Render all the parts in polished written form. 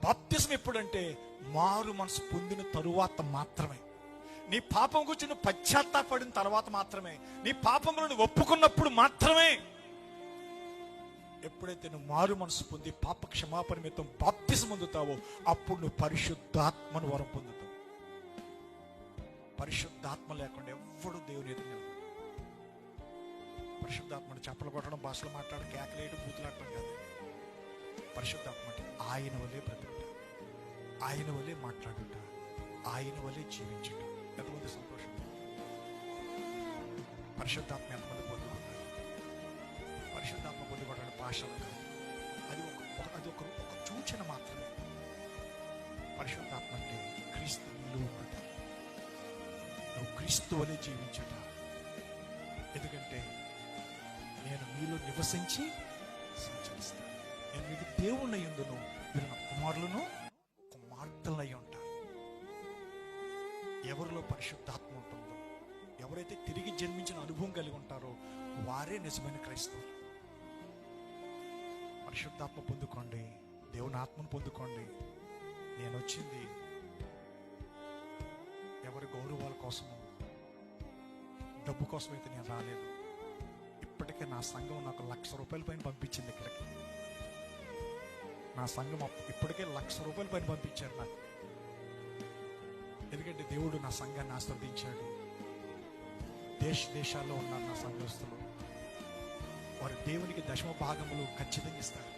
బాప్తిసం ఎప్పుడంటే మారు మనసు పొందిన తరువాత మాత్రమే. నీ పాపం గురించి నువ్వు పశ్చాత్తాపడిన తర్వాత మాత్రమే. నీ పాపములను ఒప్పుకున్నప్పుడు మాత్రమే. ఎప్పుడైతే నువ్వు మారు మనసు పొంది పాప క్షమాపణ నిమిత్తం బాప్తిసం పొందుతావో అప్పుడు నువ్వు పరిశుద్ధాత్మను వరం పొందుతావు. పరిశుద్ధాత్మ లేకుండా ఎవ్వడు దేవుని ఎదురు నిలబడడు. పరిశుద్ధాత్మను చెప్పలు కొట్టడం, భాషలు మాట్లాడడం, కేకలేయడం, బూతులాడటం కాదు. పరిశుద్ధాత్మ అంటే ఆయన వల్లే బ్రతుకుట, ఆయన వల్లే మాట్లాడుట, ఆయన వల్లే జీవించుట. ఎంతమంది సంతోషం. పరిశుద్ధాత్మ ఎంతమంది పొందుకున్నారు? పరిశుద్ధాత్మ పొందుకోవడానికి భాషలు కాదు, అది ఒక సూచన మాత్రమే. పరిశుద్ధాత్మ అంటే క్రీస్తు నిలువుట, నువ్వు క్రీస్తు వలె జీవించుట. ఎందుకంటే నేను మీలో నివసించి సంచరిస్తాను. నేను మీకు దేవుణ్ణి యందును, మీరు నా కుమారులను కుమార్తెలై ఉంటారు. ఎవరిలో పరిశుద్ధాత్మ ఉంటుందో, ఎవరైతే తిరిగి జన్మించిన అనుభవం కలిగి ఉంటారో వారే నిజమైన క్రైస్తవులు. పరిశుద్ధాత్మ పొందుకోండి, దేవుని ఆత్మను పొందుకోండి. నేను వచ్చింది ఎవరి గౌరవాల కోసము, డబ్బు కోసం అయితే నేను రాలేదు. ఇప్పటికే నా సంఘం నాకు ₹1,00,000 పైన పంపించింది ఇక్కడికి. నా సంఘం ఇప్పటికే ₹1,00,000 పైన పంపించారు నాకు. ఎందుకంటే దేవుడు నా సంఘాన్ని ఆస్వాదించాడు. దేశాల్లో ఉన్నారు నా సంఘస్థులు. వారు దేవునికి దశమ భాగములు ఖచ్చితంగా ఇస్తారు.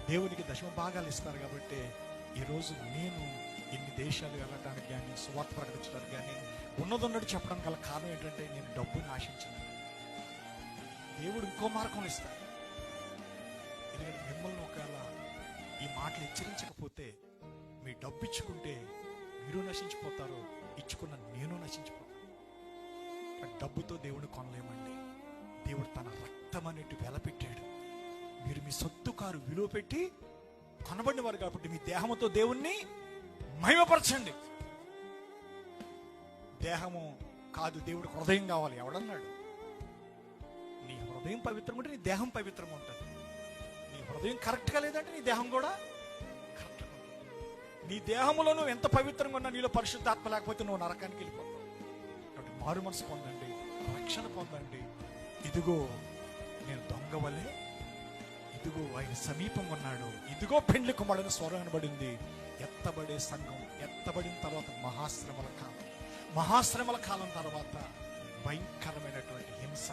దేవునికి దశమ భాగాలు ఇస్తారు. కాబట్టి ఈరోజు నేను ఇన్ని దేశాలు వెళ్ళటానికి కానీ, సువార్త ప్రకటించడానికి కానీ, ఉన్నదన్నట్టు చెప్పడానికి గల కారణం ఏంటంటే నేను డబ్బుని ఆశించను. దేవుడు ఇంకో మార్గంలో ఇస్తాడు. ఎందుకంటే మిమ్మల్ని ఒకవేళ ఈ మాటలు హెచ్చరించకపోతే, మీ డబ్బు ఇచ్చుకుంటే మీరు నశించిపోతారు, ఇచ్చుకున్న నేను నశించిపోతాను. డబ్బుతో దేవుడిని కొనలేమండి. దేవుడు తన రక్తం అనేటి వెలపెట్టాడు. మీరు మీ సొత్తు కారు విలువ పెట్టి కొనబడిన వారు కాబట్టి మీ దేహముతో దేవుణ్ణి మహిమపరచండి. దేహము కాదు, దేవుడు హృదయం కావాలి. ఎవడన్నాడు? నీ హృదయం పవిత్రంగా ఉంటే నీ దేహం పవిత్రంగా ఉంటుంది. నీ హృదయం కరెక్ట్గా లేదంటే నీ దేహం కూడా కరెక్ట్గా ఉంటుంది. నీ దేహంలో నువ్వు ఎంత పవిత్రంగా ఉన్నా నీలో పరిశుద్ధాత్మ లేకపోతే నువ్వు నరకానికి వెళ్ళిపోతావు. కాబట్టి మారు మనసు పొందండి, రక్షణ పొందండి. ఇదిగో నేను దొంగ వలె, ఇదిగో ఆయన సమీపంగా ఉన్నాడు, ఇదిగో పెండ్లి కుమారుని స్వరం అనబడింది. ఎత్తబడే సంఘం, ఎత్తబడిన తర్వాత మహాశ్రమల కాలం తర్వాత భయంకరమైనటువంటి హింస,